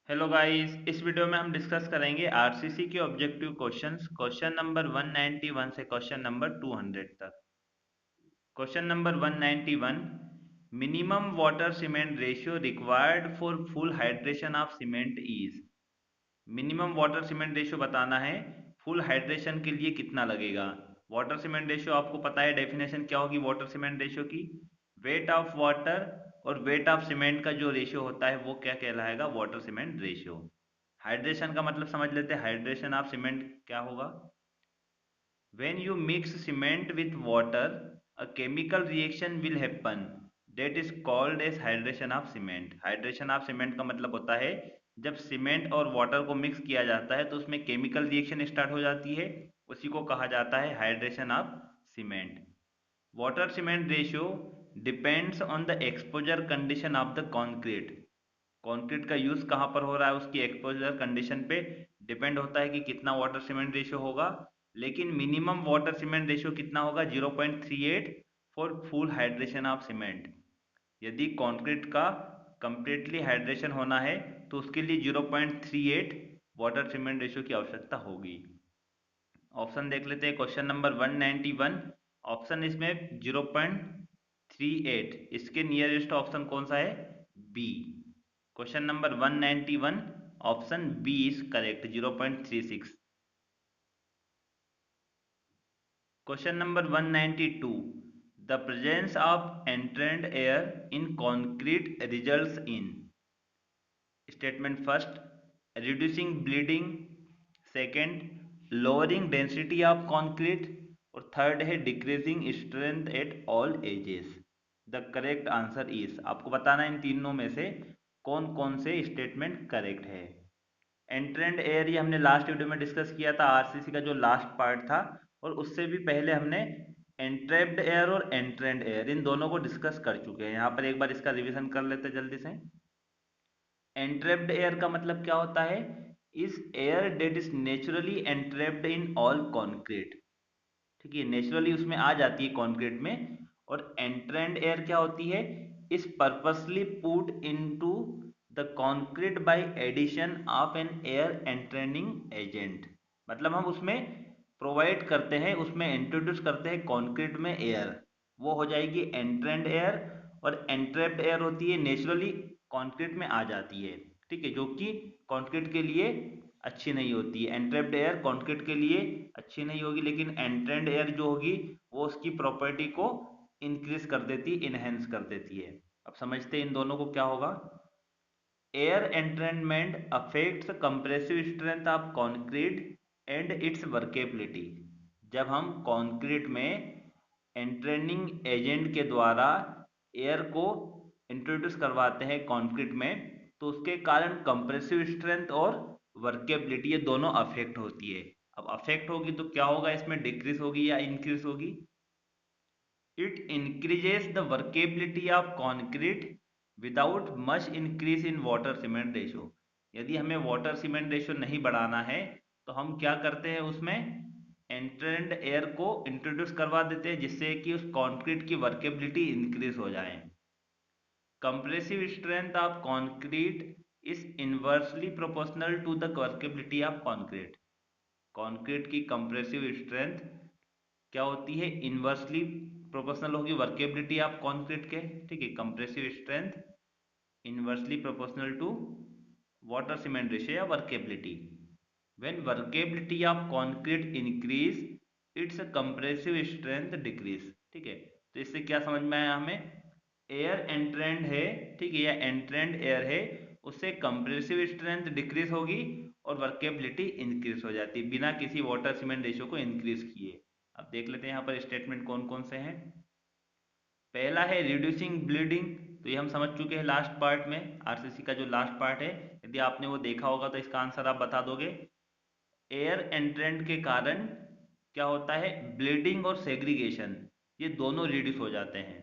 Hello guys, इस video में हम डिस्कस करेंगे आरसीसी के ऑब्जेक्टिव क्वेश्चंस। क्वेश्चन नंबर 191 से क्वेश्चन नंबर 200 तक। Question number 191, minimum water cement ratio required for full hydration of cement is. Minimum water cement ratio बताना है, full hydration के लिए कितना लगेगा। वाटर सीमेंट रेशियो आपको पता है, डेफिनेशन क्या होगी वाटर सीमेंट रेशियो की। वेट ऑफ वाटर और वेट ऑफ सीमेंट का जो रेशियो होता है वो क्या कहलाएगा, वाटर सीमेंट रेशियो। हाइड्रेशन का मतलब समझ लेते हैं, हाइड्रेशन ऑफ सीमेंट क्या होगा। When you mix cement with water, a chemical reaction will happen that is called as hydration of cement. Hydration of cement का मतलब होता है जब सीमेंट और वाटर को मिक्स किया जाता है तो उसमें केमिकल रिएक्शन स्टार्ट हो जाती है, उसी को कहा जाता है hydration of cement. Water cement ratio depends on the exposure condition of the concrete. Concrete का यूज कहाँ पर हो रहा है, उसकी एक्सपोजर कंडीशन पे डिपेंड होता है कि कितना वाटर सीमेंट रेशियो होगा। लेकिन मिनिमम वाटर सीमेंट रेशियो कितना होगा, 0.38 for full hydration of cement. यदि कंक्रीट का कंप्लीटली हाइड्रेशन होना है तो उसके लिए 0.38 वाटर सीमेंट रेशियो की आवश्यकता होगी। ऑप्शन देख लेते हैं। क्वेश्चन नंबर 191, ऑप्शन इसमें 0.38, इसके नियरेस्ट ऑप्शन कौन सा है, B. Question number 191, option B is correct, 0.36। Question number 192, the presence of entrained air in concrete results in. Statement first, reducing bleeding. Second, lowering density of concrete. और third है decreasing strength at all ages. The correct answer is, आपको बताना है इन तीनों में से कौन कौन से स्टेटमेंट करेक्ट है। एंट्रेंड एयर ये हमने लास्ट वीडियो में डिस्कस किया था, आरसीसी का जो लास्ट पार्ट था, और उससे भी पहले हमने एंट्रेप्ड एयर और एंट्रेंड एयर इन दोनों को डिस्कस कर चुके हैं। यहाँ पर एक बार इसका रिवीजन कर लेते हैं जल्दी से। एंट्रैप्ड एयर का मतलब क्या होता है, इस air that is naturally entrapped in all concrete. ठीक है, नेचुरली उसमें आ जाती है कॉन्क्रीट में। और एंट्रेंड एयर क्या होती है, is purposely put into the concrete by addition of an air entraining agent. मतलब हम उसमें प्रोवाइड करते हैं, उसमें इंट्रोड्यूस करते हैं कॉन्क्रीट में एयर, वो हो जाएगी एंट्रेंड एयर। और एंट्रैप्ड एयर होती है नेचुरली कॉन्क्रीट में आ जाती है, ठीक है, जो कि कॉन्क्रीट के लिए अच्छी नहीं होती है। एंट्रैप्ड एयर कॉन्क्रीट के लिए अच्छी नहीं होगी, लेकिन एंट्रेंड एयर जो होगी वो उसकी प्रॉपर्टी को इंक्रीज कर देती, इनहेंस कर देती है। अब समझते हैं इन दोनों को क्या होगा। Air entrainment affects compressive strength of concrete and it's workability. जब हम कंक्रीट में एंट्रेनिंग एजेंट के द्वारा एयर को इंट्रोड्यूस करवाते हैं कंक्रीट में, तो उसके कारण कंप्रेसिव स्ट्रेंथ और वर्केबिलिटी ये दोनों अफेक्ट होती है। अब अफेक्ट होगी तो क्या होगा, इसमें डिक्रीज होगी या इंक्रीज होगी। It increases the workability of concrete without much increase in water cement ratio। यदि हमें वाटर सीमेंट रेशियो नहीं बढ़ाना है तो हम क्या करते हैं, उसमें एंट्रेंड एयर को इंट्रोड्यूस करवा देते हैं, जिससे कि उस कंक्रीट की वर्केबिलिटी इंक्रीज हो जाए। Compressive strength of concrete is inversely proportional to the workability of concrete. Concrete की कंप्रेसिव स्ट्रेंथ क्या होती है, इनवर्सली प्रोपोर्शनल होगी वर्केबिलिटी ऑफ कंक्रीट के। ठीक है, compressive strength inversely proportional to water cement ratio या workability. When workability of concrete increase, its compressive strength decrease. ठीक है, तो इससे क्या समझ में आया हमें, एयर एंट्रेंड है, ठीक है, या एंट्रेंड एयर है, उससे कंप्रेसिव स्ट्रेंथ डिक्रीज होगी और वर्केबिलिटी इंक्रीज हो जाती है बिना किसी वाटर सीमेंट रेशियो को इंक्रीज किए। अब देख लेते हैं यहाँ पर स्टेटमेंट कौन कौन से हैं। पहला है रिड्यूसिंग ब्लीडिंग, तो ये हम समझ चुके हैं लास्ट पार्ट में, आरसीसी का जो लास्ट पार्ट है, यदि आपने वो देखा होगा तो इसका आंसर आप बता दोगे। एयर एंट्रेंट के कारण क्या होता है, ब्लीडिंग और सेग्रीगेशन ये दोनों रिड्यूस हो जाते हैं।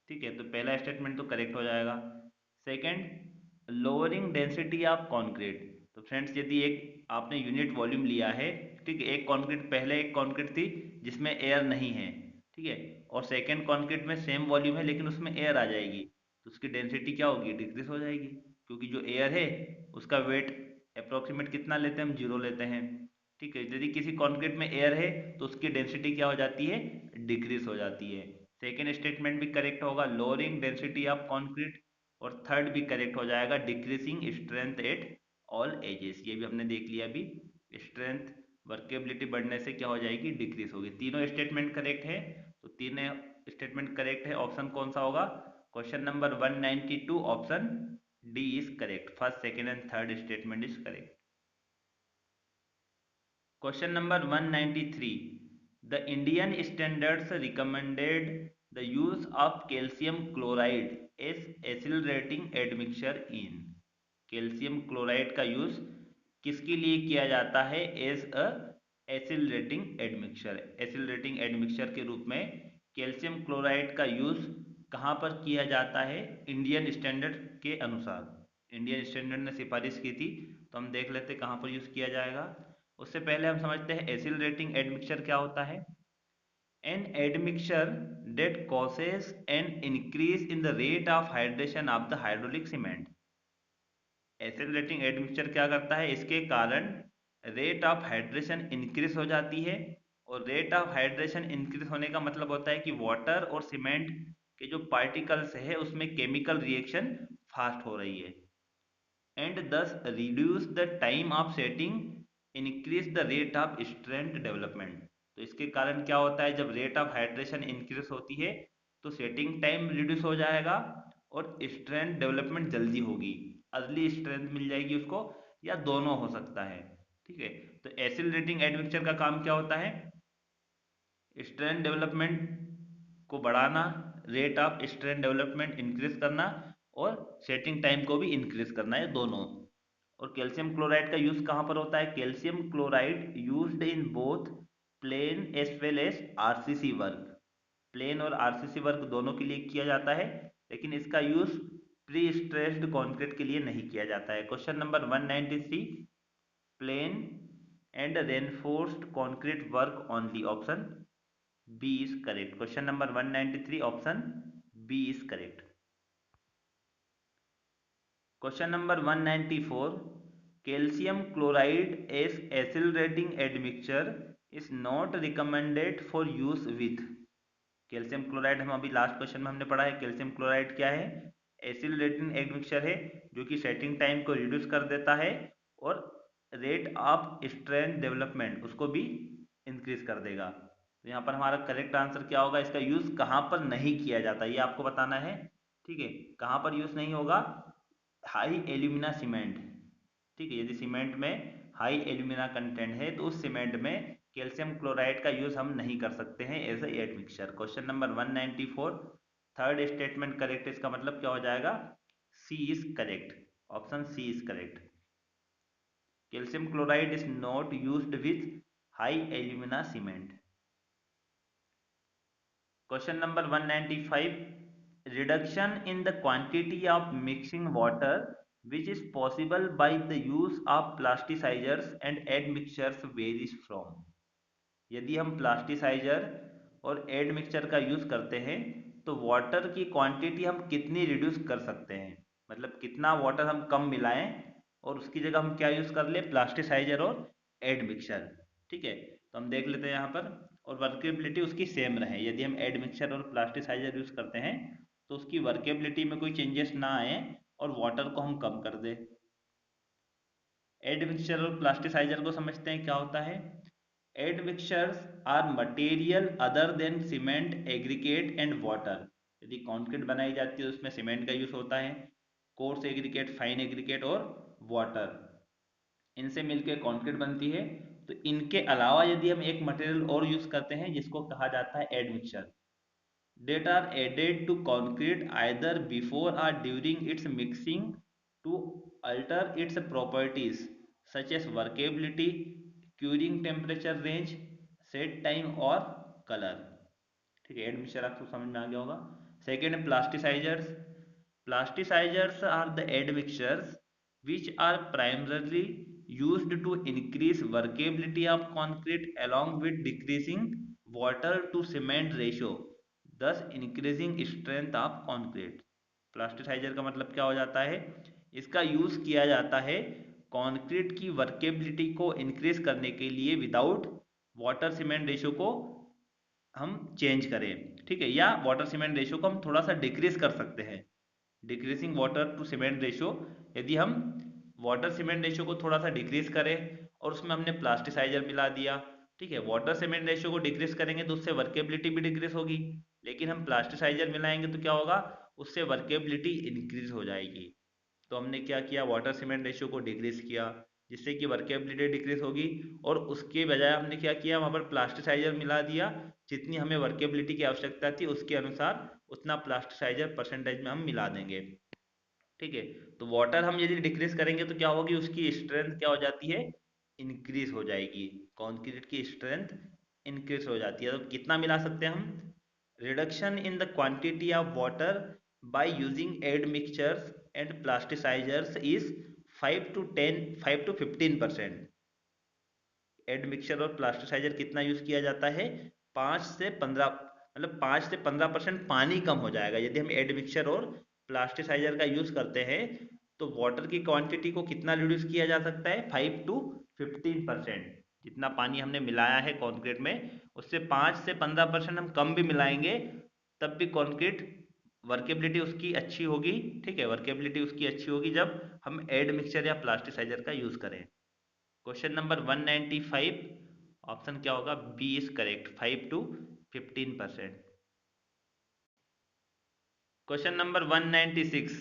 ठीक है, तो पहला स्टेटमेंट तो करेक्ट हो जाएगा। Second, lowering density of concrete. तो फ्रेंड्स, यदि एक आपने यूनिट वॉल्यूम लिया है, ठीक है, एक कंक्रीट, पहले एक कंक्रीट थी जिसमें एयर नहीं है, ठीक है, और सेकंड कंक्रीट में सेम वॉल्यूम है लेकिन उसमें एयर आ जाएगी, तो उसकी डेंसिटी क्या होगी, डिक्रीज हो जाएगी, क्योंकि जो एयर है उसका वेट अप्रोक्सीमेट कितना लेते हैं हम, 0 लेते हैं। ठीक है, यदि किसी कॉन्क्रीट में एयर है तो उसकी डेंसिटी क्या हो जाती है, डिक्रीज हो जाती है। सेकेंड स्टेटमेंट भी करेक्ट होगा, लोअरिंग डेंसिटी ऑफ कॉन्क्रीट। और थर्ड भी करेक्ट हो जाएगा, decreasing strength at all edges. ये भी हमने देख लिया अभी, स्ट्रेंथ वर्केबिलिटी बढ़ने से क्या हो जाएगी, डिक्रीज होगी। तीनों स्टेटमेंट करेक्ट है, तो तीनों स्टेटमेंट करेक्ट है। ऑप्शन कौन सा होगा, question number 192 option D is correct. First, second and third statement is correct. Question number 193. The Indian standards recommended the use of calcium chloride as accelerating admixture in. Calcium chloride का use किसके लिए किया जाता है, as a accelerating admixture. Accelerating admixture के रूप में calcium chloride का यूज कहाँ पर किया जाता है, इंडियन स्टैंडर्ड के अनुसार। इंडियन स्टैंडर्ड ने सिफारिश की थी, तो हम देख लेते कहाँ पर यूज किया जाएगा। उससे पहले हम समझते हैं एसिलरेटिंग एडमिक्सचर क्या होता है। An admixture that causes an increase in the rate of hydration of the hydraulic cement. Accelerating admixture क्या करता है, इसके कारण रेट ऑफ हाइड्रेशन इंक्रीज हो जाती है। और रेट ऑफ हाइड्रेशन इंक्रीज होने का मतलब होता है कि वाटर और सीमेंट के जो पार्टिकल्स है उसमें केमिकल रिएक्शन फास्ट हो रही है। एंड दस reduce the time of setting, increase the rate of strength development. तो इसके कारण क्या होता है, जब रेट ऑफ हाइड्रेशन इंक्रीज होती है तो सेटिंग टाइम रिड्यूस हो जाएगा और स्ट्रेंथ डेवलपमेंट जल्दी होगी, अर्ली स्ट्रेंथ मिल जाएगी उसको, या दोनों हो सकता है। ठीक है, तो एसिलरेटिंग एडमिक्सचर का काम क्या होता है, स्ट्रेंथ डेवलपमेंट को बढ़ाना, rate of strength development increase करना, और सेटिंग टाइम को भी इंक्रीज करना है, दोनों। और कैल्शियम क्लोराइड का यूज कहाँ पर होता है, calcium chloride used in both plain as well as RCC work. Plain और आरसीसी वर्क दोनों के लिए किया जाता है, लेकिन इसका यूज प्री स्ट्रेस्ड कॉन्क्रीट के लिए नहीं किया जाता है। Question number 193, plain and reinforced concrete work only, option B is correct. Question number 193 option B is correct. Question number 194, calcium chloride as accelerating admixture is not recommended for use with. Calcium chloride हम अभी last question में हमने पढ़ा है, calcium chloride क्या है, accelerating admixture है जो कि सेटिंग टाइम को रिड्यूस कर देता है और रेट ऑफ स्ट्रेंथ डेवलपमेंट उसको भी इंक्रीज कर देगा। तो यहाँ पर हमारा करेक्ट आंसर क्या होगा, इसका यूज कहाँ पर नहीं किया जाता ये आपको बताना है। ठीक है, कहाँ पर यूज नहीं होगा, हाई एल्यूमिना सीमेंट। ठीक है, यदि सीमेंट में हाई एल्यूमिना कंटेंट है तो उस सीमेंट में कैल्शियम क्लोराइड का यूज हम नहीं कर सकते हैं as a admixture. Question number 194, third statement correct, इसका मतलब क्या हो जाएगा, C is correct, option C is correct. Calcium chloride is not used with high alumina cement. Question number 195, reduction in the quantity of mixing water which is possible by the use of plasticizers and admixtures varies from। यदि हम plasticiser और admixture का use करते हैं तो water की quantity हम कितनी रिड्यूस कर सकते हैं, मतलब कितना वाटर हम कम मिलाएं और उसकी जगह हम क्या यूज कर ले, प्लास्टिसाइजर और एडमिक्सचर। ठीक है, तो हम देख लेते हैं यहाँ पर, और वर्केबिलिटी उसकी सेम रहे। यदि हम एडमिक्सचर और प्लास्टिसाइजर यूज करते हैं तो उसकी वर्केबिलिटी में कोई चेंजेस ना आए और वाटर को हम कम कर दें। एडमिक्सचर और प्लास्टिसाइजर को समझते हैं क्या होता है। Admixtures are material other than cement, aggregate and water. यदि कॉन्क्रीट बनाई जाती है उसमें सीमेंट का यूज होता है, कोर्स एग्रीगेट, फाइन एग्रीगेट और वाटर, इनसे मिलकर कॉन्क्रीट बनती है। तो इनके अलावा यदि हम एक मटेरियल और यूज करते हैं जिसको कहा जाता है admixture, that are added to concrete either before or during its mixing to alter its properties such as workability, curing temperature range, set time और color। ठीक है, एडमिक्सचर आपको समझ में आ गया होगा। सेकेंड है plasticizers. Plasticizers are the admixtures which are primarily used to increase workability of concrete along with decreasing water to cement ratio, thus increasing strength of concrete। Plasticizer का मतलब क्या हो जाता है, इसका यूज़ किया जाता है कंक्रीट की वर्केबिलिटी को इंक्रीज करने के लिए विदाउट वाटर सीमेंट रेशो को हम चेंज करें, ठीक है, या वाटर सीमेंट रेशो को हम थोड़ा सा डिक्रीज कर सकते हैं, decreasing water to cement ratio. यदि हम वाटर सीमेंट रेशो को थोड़ा सा डिक्रीज करें और उसमें हमने प्लास्टिसाइजर मिला दिया, ठीक है, वाटर सीमेंट रेशो को डिक्रीज करेंगे तो उससे वर्केबिलिटी भी डिक्रीज होगी, लेकिन हम प्लास्टिसाइजर मिलाएंगे तो क्या होगा, उससे वर्केबिलिटी इंक्रीज हो जाएगी। तो हमने क्या किया, वाटर सीमेंट रेशियो को डिक्रीज किया जिससे कि वर्केबिलिटी डिक्रीज होगी, और उसके बजाय हमने क्या किया, वहाँ पर प्लास्टिसाइजर मिला दिया, जितनी हमें वर्केबिलिटी की आवश्यकता थी उसके अनुसार उतना प्लास्टिसाइजर परसेंटेज में हम मिला देंगे, ठीक है। तो वाटर हम यदि डिक्रीज करेंगे तो क्या होगी, उसकी स्ट्रेंथ क्या हो जाती है, इंक्रीज हो जाएगी, कंक्रीट की स्ट्रेंथ इंक्रीज हो जाती है। तो कितना मिला सकते हैं हम, reduction in the quantity of water by using admixtures and plasticizers is 5 to 15%। Admixture और प्लास्टिसाइजर कितना यूज किया जाता है, 5 से 15, मतलब 5 से 15% पानी कम हो जाएगा यदि हम एड मिक्सचर और प्लास्टिसाइजर का यूज करते हैं। तो वाटर की क्वांटिटी को कितना रिड्यूस किया जा सकता है, 5 to 15%। जितना पानी हमने मिलाया है कॉन्क्रीट में उससे 5 से 15% हम कम भी मिलाएंगे तब भी कॉन्क्रीट वर्केबिलिटी उसकी अच्छी होगी, ठीक है, वर्केबिलिटी उसकी अच्छी होगी जब हम एड मिक्सचर या प्लास्टिसाइजर का यूज करें। क्वेश्चन नंबर 195, ऑप्शन क्या होगा, B is correct, 5 to 15%। Question number 196,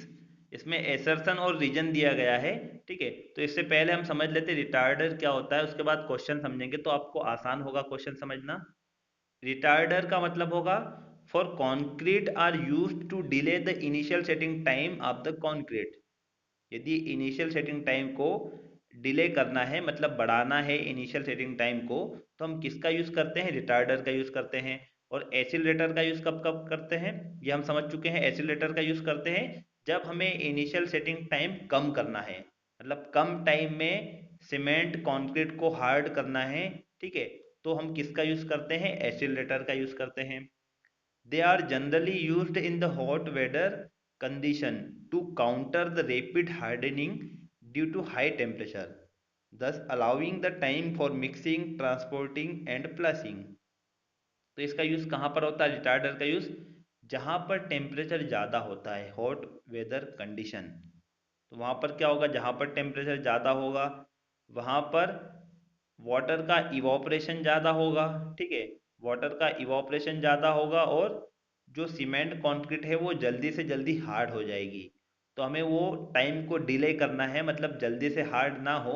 इसमें एसर्शन और रीजन दिया गया है, ठीक है। तो इससे पहले हम समझ लेते रिटार्डर क्या होता है, उसके बाद क्वेश्चन समझेंगे तो आपको आसान होगा क्वेश्चन समझना। रिटार्डर का मतलब होगा, for concrete are used to delay the initial setting time of the concrete. यदि इनिशियल सेटिंग टाइम को डिले करना है, मतलब बढ़ाना है इनिशियल सेटिंग टाइम को, तो हम किसका यूज़ करते हैं, रिटार्डर का यूज़ करते हैं। और एसिलरेटर का यूज़ कब कब करते हैं, ये हम समझ चुके हैं, एसिलरेटर का यूज़ करते हैं जब हमें इनिशियल सेटिंग टाइम कम करना है, मतलब कम टाइम में सीमेंट कंक्रीट को हार्ड करना है, ठीक है, तो हम किसका यूज़ करते हैं, एसिलरेटर का यूज़ करते हैं। They are generally used in the hot weather condition to counter the rapid hardening due to high temperature, thus allowing the time for mixing, transporting and plushing। तो इसका यूज़ कहाँ पर होता है, रिटार्डर का यूज़ जहाँ पर टेम्परेचर ज़्यादा होता है, हॉट वेदर कंडीशन। तो वहाँ पर क्या होगा, जहाँ पर टेम्परेचर ज़्यादा होगा वहाँ पर वाटर का इवोपरेशन ज़्यादा होगा, ठीक है, वाटर का इवोपरेशन ज़्यादा होगा और जो सीमेंट कंक्रीट है वो जल्दी से जल्दी हार्ड हो जाएगी। तो हमें वो टाइम को डिले करना है, मतलब जल्दी से हार्ड ना हो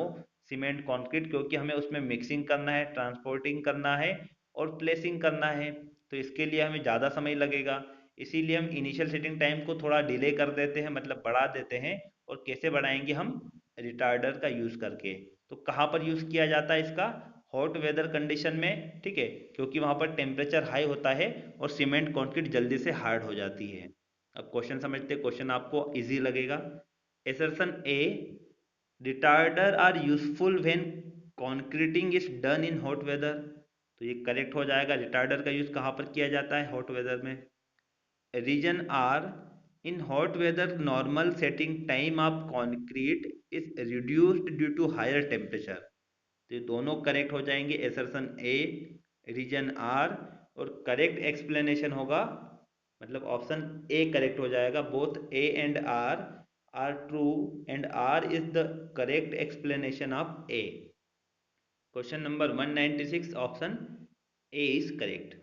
सीमेंट कंक्रीट, क्योंकि हमें उसमें मिक्सिंग करना है, ट्रांसपोर्टिंग करना है और प्लेसिंग करना है, तो इसके लिए हमें ज़्यादा समय लगेगा। इसीलिए हम इनिशियल सेटिंग टाइम को थोड़ा डिले कर देते हैं, मतलब बढ़ा देते हैं। और कैसे बढ़ाएंगे हम, रिटार्डर का यूज़ करके। तो कहाँ पर यूज़ किया जाता है इसका, हॉट वेदर कंडीशन में, ठीक है, क्योंकि वहाँ पर टेम्परेचर हाई होता है और सीमेंट कंक्रीट जल्दी से हार्ड हो जाती है। अब क्वेश्चन समझते हैं, क्वेश्चन आपको इजी लगेगा। Assertion A, retarder are useful when concreting is done in hot weather. तो ये करेक्ट हो जाएगा, रिटार्डर का यूज कहाँ पर किया जाता है, हॉट वेदर में। Reason R, in hot weather normal setting time of concrete is reduced due to higher temperature। तो ये दोनों करेक्ट हो जाएंगे, एसर्शन ए, रीजन आर, और करेक्ट एक्सप्लेनेशन होगा, मतलब ऑप्शन ए करेक्ट हो जाएगा, both A and R true and R is the correct explanation of A. Question number 196, option A is correct.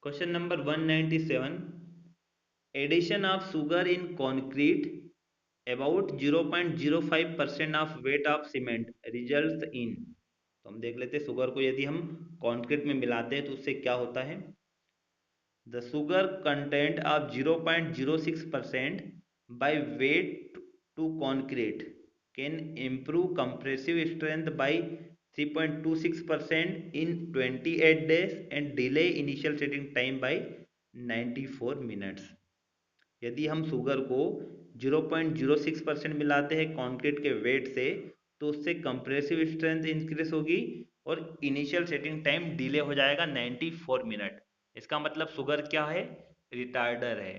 Question number 197, addition of sugar in concrete about 0.05% of weight of cement results in। तो हम देख लेते हैं sugar को यदि हम concrete में मिलाते हैं तो उससे क्या होता है। The sugar content of 0.06% by weight to concrete can improve compressive strength by 3.26% in 28 days and delay initial setting time by 94 minutes। यदि हम शुगर को 0.06% मिलाते हैं कंक्रीट के वेट से तो उससे कंप्रेसिव स्ट्रेंथ इंक्रीज होगी और इनिशियल सेटिंग टाइम डिले हो जाएगा 94 मिनट। इसका मतलब शुगर क्या है, रिटार्डर है,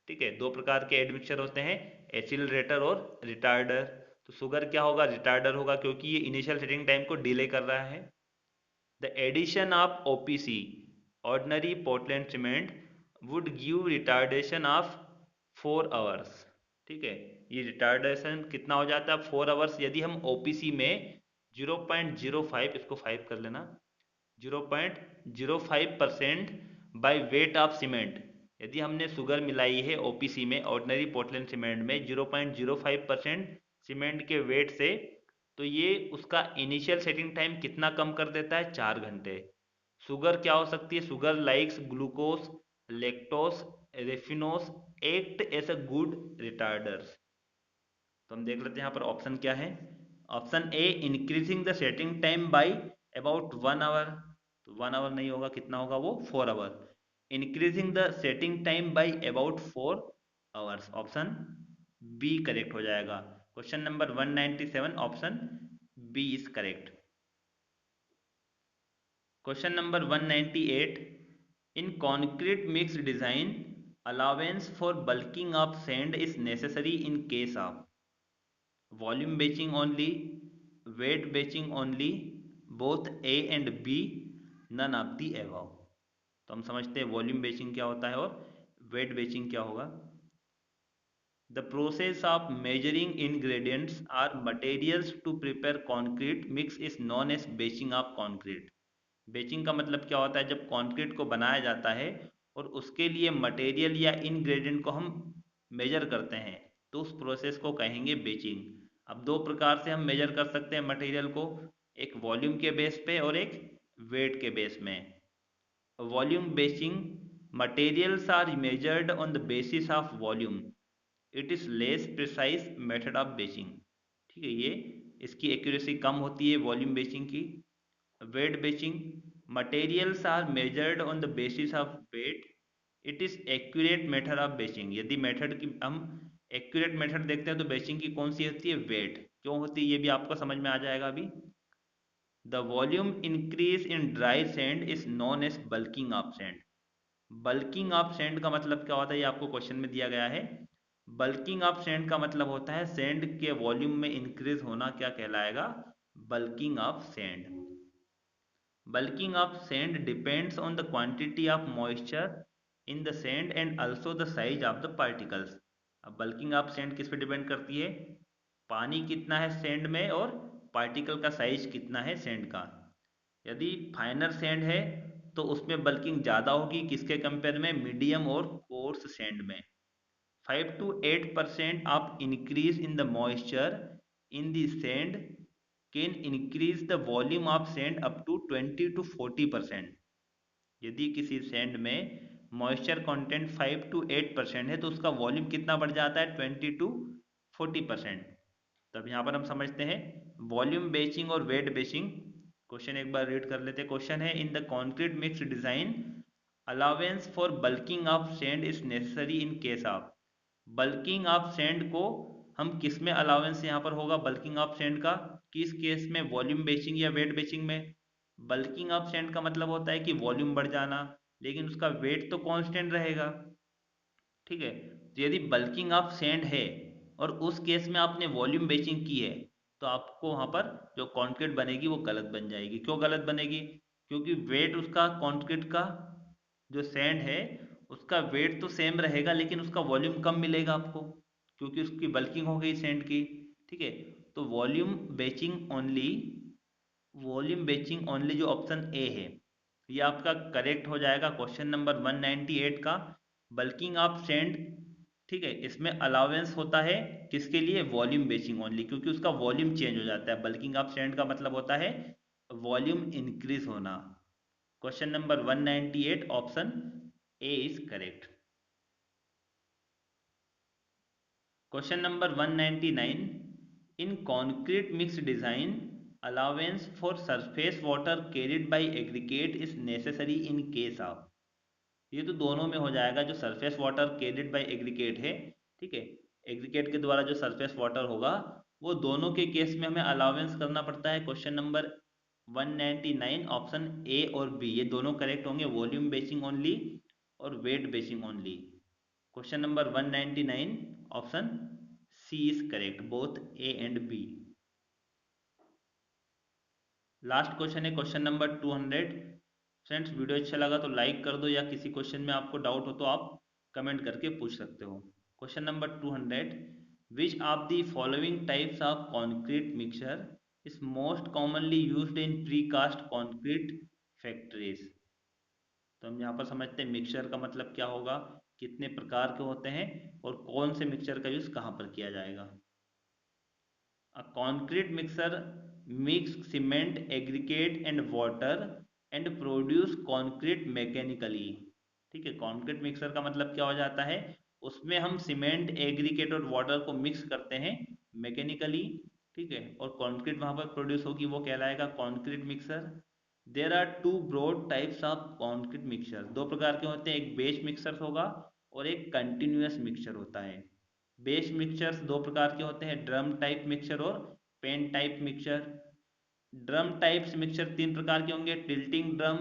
ठीक है। दो प्रकार के एडमिक्सचर होते हैं, एसिलरेटर और रिटार्डर। तो शुगर क्या होगा, रिटार्डर होगा, क्योंकि ये इनिशियल सेटिंग टाइम को डिले कर रहा है। The addition of OPC, ordinary Portland cement, would give retardation of 4 hours. ठीक है, ये रिटार्डेशन कितना हो जाता है, 4 आवर्स, यदि हम ओपीसी में 0.05, इसको 5 कर लेना, 0.05% बाई वेट ऑफ सीमेंट, यदि हमने शुगर मिलाई है ओपीसी में, ऑर्डिनरी पोर्टलैंड सीमेंट में 0.05% सीमेंट के वेट से, तो ये उसका इनिशियल सेटिंग टाइम कितना कम कर देता है, 4 घंटे। शुगर क्या हो सकती है, sugar likes glucose, lactose, raffinose act as a good retarders. तो हम देख लेते हैं यहाँ पर ऑप्शन क्या है। Option A, increasing the setting time by about 1 hour. तो 1 आवर नहीं होगा, कितना होगा वो, 4 hour. Increasing the setting time by about 4 hours, option B correct हो जाएगा। Question number 197, option B is correct. Question number 198, in concrete mix design allowance for bulking of sand is necessary in case of volume batching only, weight batching only, both A and B, none of the above। तो हम समझते हैं volume batching क्या होता है और weight batching क्या होगा। The process of measuring ingredients or materials to prepare concrete mix is known as batching of concrete। Batching का मतलब क्या होता है, जब कंक्रीट को बनाया जाता है और उसके लिए मटेरियल या इनग्रेडिएंट को हम मेजर करते हैं, तो उस प्रोसेस को कहेंगे बेचिंग। अब दो प्रकार से हम मेजर कर सकते हैं मटेरियल को, एक वॉल्यूम के बेस पे और एक वेट के बेस में। Volume batching, materials are measured on the basis of volume, it is less precise method of batching। ठीक है, ये इसकी एक्यूरेसी कम होती है वॉल्यूम बेचिंग की। Weight batching, materials are measured on the basis of weight, it is accurate method of batching। यदि method की हम एक्यूरेट मेथड देखते हैं तो बेचिंग की कौन सी होती है, वेट। क्यों होती है ये भी आपको समझ में आ जाएगा अभी। The volume increase in dry sand is known as bulking of sand. Bulking of sand का मतलब क्या होता है, ये आपको क्वेश्चन में दिया गया है। बल्किंग ऑफ सैंड का मतलब होता है सैंड के वॉल्यूम में इंक्रीज होना, क्या कहलाएगा, bulking of sand. Bulking of sand depends on the quantity of moisture in the sand and also the size of the particles। अब bulking of sand किस पे डिपेंड करती है, पानी कितना है सैंड में और पार्टिकल का साइज कितना है सैंड का। यदि फाइनर सैंड है तो उसमें बल्किंग ज़्यादा होगी, किसके कंपेयर में, मीडियम और कोर्स सैंड में। 5 to 8% of increase in the moisture in the sand can increase the volume of sand up to 20 to 40%। यदि किसी सैंड में मॉइस्चर कंटेंट 5 to 8% है तो उसका वॉल्यूम कितना बढ़ जाता है, 20 to 40%। तब यहाँ पर हम समझते हैं वॉल्यूम बेचिंग और वेट बेचिंग। क्वेश्चन एक बार रीड कर लेते हैं। क्वेश्चन है, in the concrete mix design allowance for bulking of sand is necessary in case of. Bulking of sand को हम किस में अलाउंस यहाँ पर होगा, बल्किंग ऑफ सैंड का किस केस में, वॉल्यूम बेचिंग या वेट बेचिंग में। बल्किंग ऑफ सैंड का मतलब होता है कि वॉल्यूम बढ़ जाना, लेकिन उसका वेट तो कांस्टेंट रहेगा। ठीक है, तो यदि बल्किंग ऑफ सैंड है और उस केस में आपने वॉल्यूम बेचिंग की है तो आपको वहां पर जो कॉन्क्रीट बनेगी वो गलत बन जाएगी। क्यों गलत बनेगी, क्योंकि वेट उसका कॉन्क्रीट का जो सैंड है उसका वेट तो सेम रहेगा लेकिन उसका वॉल्यूम कम मिलेगा आपको, क्योंकि उसकी बल्किंग हो गई सैंड की। ठीक है, तो वॉल्यूम बेचिंग ओनली जो ऑप्शन ए है ये आपका करेक्ट हो जाएगा क्वेश्चन नंबर 198 का। बल्किंग ऑफ सैंड, ठीक है, इसमें अलाउंस होता है किसके लिए, वॉल्यूम बेचिंग ओनली, क्योंकि उसका वॉल्यूम चेंज हो जाता है। बल्किंग ऑफ सैंड का मतलब होता है वॉल्यूम इंक्रीज होना। Question number 198, option A is correct. Question number 199, in concrete mix design allowance for surface water carried by aggregate is necessary in case of। ये तो दोनों में हो जाएगा, जो surface water carried by aggregate है, ठीक है, एग्रीगेट के द्वारा जो सरफेस वाटर होगा वो दोनों के केस में हमें अलाउंस करना पड़ता है। क्वेश्चन नंबर 199, ऑप्शन ए और बी ये दोनों करेक्ट होंगे, वॉल्यूम बेचिंग ओनली और weight batching only. Question number 199, option C is correct, both A and B. Last question है क्वेश्चन नंबर 200। फ्रेंड्स वीडियो अच्छा लगा तो लाइक कर दो, या किसी क्वेश्चन में आपको डाउट हो तो आप कमेंट करके पूछ सकते हो। Question number 200, which of the following types of concrete mixture is most commonly used in precast concrete factories. तो हम यहाँ पर समझते हैं मिक्सचर का मतलब क्या होगा, कितने प्रकार के होते हैं और कौन से मिक्सचर का यूज कहाँ पर किया जाएगा। A concrete mixer mix cement, aggregate and water and produce concrete mechanically। ठीक है, कॉन्क्रीट मिक्सर का मतलब क्या हो जाता है, उसमें हम सीमेंट, एग्रीगेट और वाटर को मिक्स करते हैं मैकेनिकली। ठीक है, और कॉन्क्रीट वहां पर प्रोड्यूस होगी, वो कहलाएगा concrete mixer. There are two broad types of concrete mixer, दो प्रकार के होते हैं, एक बेस मिक्सर होगा और एक कंटिन्यूस मिक्सचर होता है। बेस मिक्सचर्स दो प्रकार के होते हैं, ड्रम टाइप मिक्सचर और pan type mixture. Drum types mixture तीन प्रकार के होंगे, tilting drum,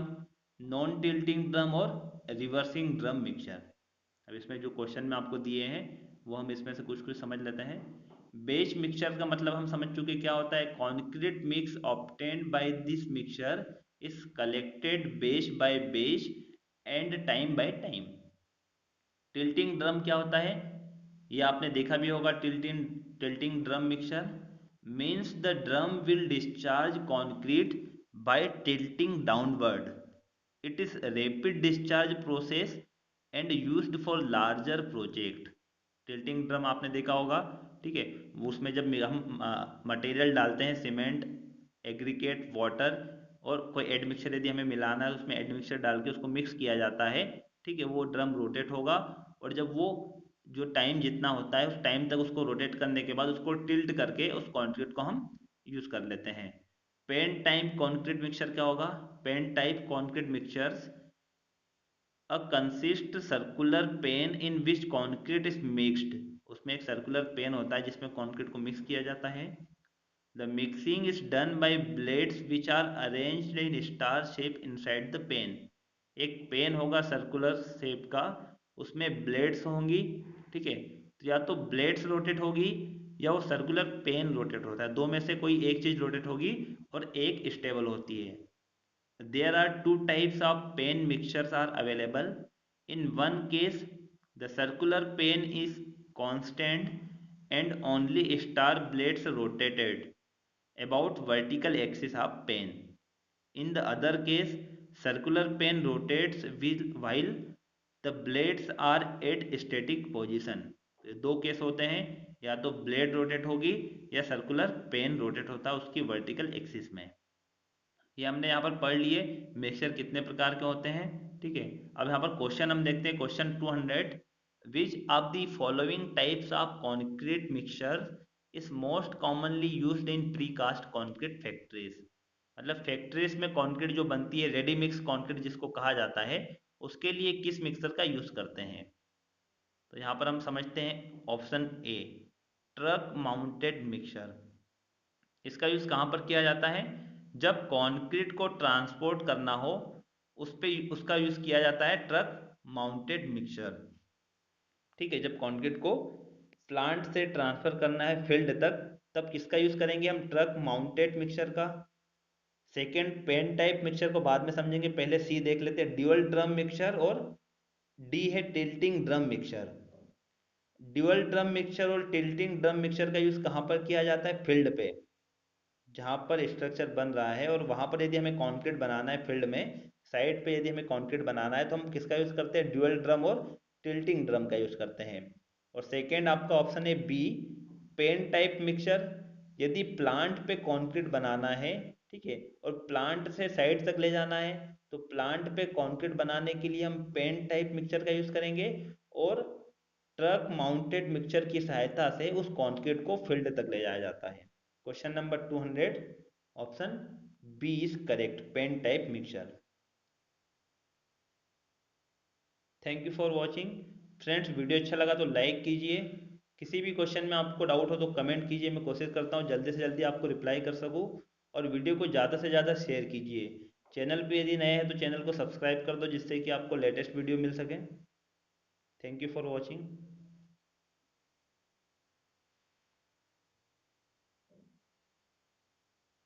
non tilting drum और रिवर्सिंग ड्रम मिक्सचर। अब इसमें जो क्वेश्चन में आपको दिए हैं वो हम इसमें से कुछ कुछ समझ लेते हैं। बेस मिक्सचर का मतलब हम समझ चुके क्या होता है, concrete mix obtained by this mixture is collected base by base and time by time. Tilting drum क्या होता है, ये आपने देखा भी होगा, tilting drum mixture means the drum will discharge concrete by tilting downward. It is rapid discharge process and used for larger project. Tilting drum आपने देखा होगा, ठीक है, उसमें जब हम मटेरियल डालते हैं, सीमेंट, एग्रीगेट, वाटर और कोई एडमिक्सचर यदि हमें मिलाना है, उसमें एडमिक्सचर डाल के उसको मिक्स किया जाता है। ठीक है, वो ड्रम रोटेट होगा और जब वो जो टाइम जितना होता है उस टाइम तक उसको रोटेट करने के बाद उसको टिल्ट करके उस कॉन्क्रीट को हम यूज कर लेते हैं। पेन टाइप कॉन्क्रीट मिक्सचर क्या होगा, pan type concrete mixtures a consist circular pan in which concrete is mixed. उसमें एक सर्कुलर पेन होता है जिसमें कॉन्क्रीट को मिक्स किया जाता है। The mixing is done by blades which are arranged in star shape inside the pan. एक पेन होगा सर्कुलर शेप का, उसमें ब्लेड्स होंगी। ठीक है, तो या तो ब्लेड्स रोटेट होगी या वो सर्कुलर पेन रोटेट होता है, दो में से कोई एक चीज रोटेट होगी और एक स्टेबल होती है। There are two types of pen mixtures are available. In one case, the circular pen is constant and only star blades rotated about vertical axis of pen. In the other case, circular pen rotates while the blades are at static position। दो case होते हैं, या तो blade rotate होगी या circular pen rotate होता है उसकी वर्टिकल एक्सिस में। ये हमने यहाँ पर पढ़ लिए मिक्सचर कितने प्रकार के होते हैं। ठीक है, अब यहाँ पर क्वेश्चन हम देखते हैं, question 200, which of the following types of concrete mixture is most commonly used in precast concrete factories. मतलब फैक्ट्रीज में कॉन्क्रीट जो बनती है, रेडी मिक्स कॉन्क्रीट जिसको कहा जाता है, उसके लिए किस मिक्सर का यूज करते हैं। तो यहाँ पर हम समझते हैं option A, truck mounted mixture. इसका यूज कहाँ पर किया जाता है, जब कंक्रीट को ट्रांसपोर्ट करना हो उस पे उसका यूज किया जाता है ट्रक माउंटेड मिक्सचर। ठीक है, जब कंक्रीट को प्लांट से ट्रांसफर करना है फील्ड तक, तब किसका यूज करेंगे हम, ट्रक माउंटेड मिक्सचर का। सेकेंड, पेन टाइप मिक्सचर को बाद में समझेंगे, पहले सी देख लेते हैं, ड्यूअल ड्रम मिक्सचर, और डी है tilting drum mixture. Dual drum mixture और टिल्टिंग ड्रम मिक्सचर का यूज कहाँ पर किया जाता है, फील्ड पे, जहाँ पर स्ट्रक्चर बन रहा है और वहाँ पर यदि हमें कंक्रीट बनाना है फील्ड में, साइड पे यदि हमें कंक्रीट बनाना है, तो हम किसका यूज़ करते हैं, ड्यूअल ड्रम और टिल्टिंग ड्रम का यूज़ करते हैं। और सेकेंड आपका ऑप्शन है बी, पेन टाइप मिक्सचर। यदि प्लांट पे कंक्रीट बनाना है, ठीक है, और प्लांट से साइड तक ले जाना है, तो प्लांट पे कंक्रीट बनाने के लिए हम पेन टाइप मिक्सचर का यूज़ करेंगे, और ट्रक माउंटेड मिक्सचर की सहायता से उस कंक्रीट को फील्ड तक ले जाया जाता है। Question number 200, option B is correct, pan type mixture. Thank you for watching. Friends, video अच्छा लगा तो लाइक कीजिए, किसी भी क्वेश्चन में आपको डाउट हो तो कमेंट कीजिए, मैं कोशिश करता हूँ जल्दी से जल्दी आपको रिप्लाई कर सकूँ। और वीडियो को ज़्यादा से ज़्यादा शेयर कीजिए। चैनल पे यदि नए हैं तो चैनल को सब्सक्राइब कर दो, जिससे कि आपको लेटेस्ट वीडियो मिल सके। Thank you for watching.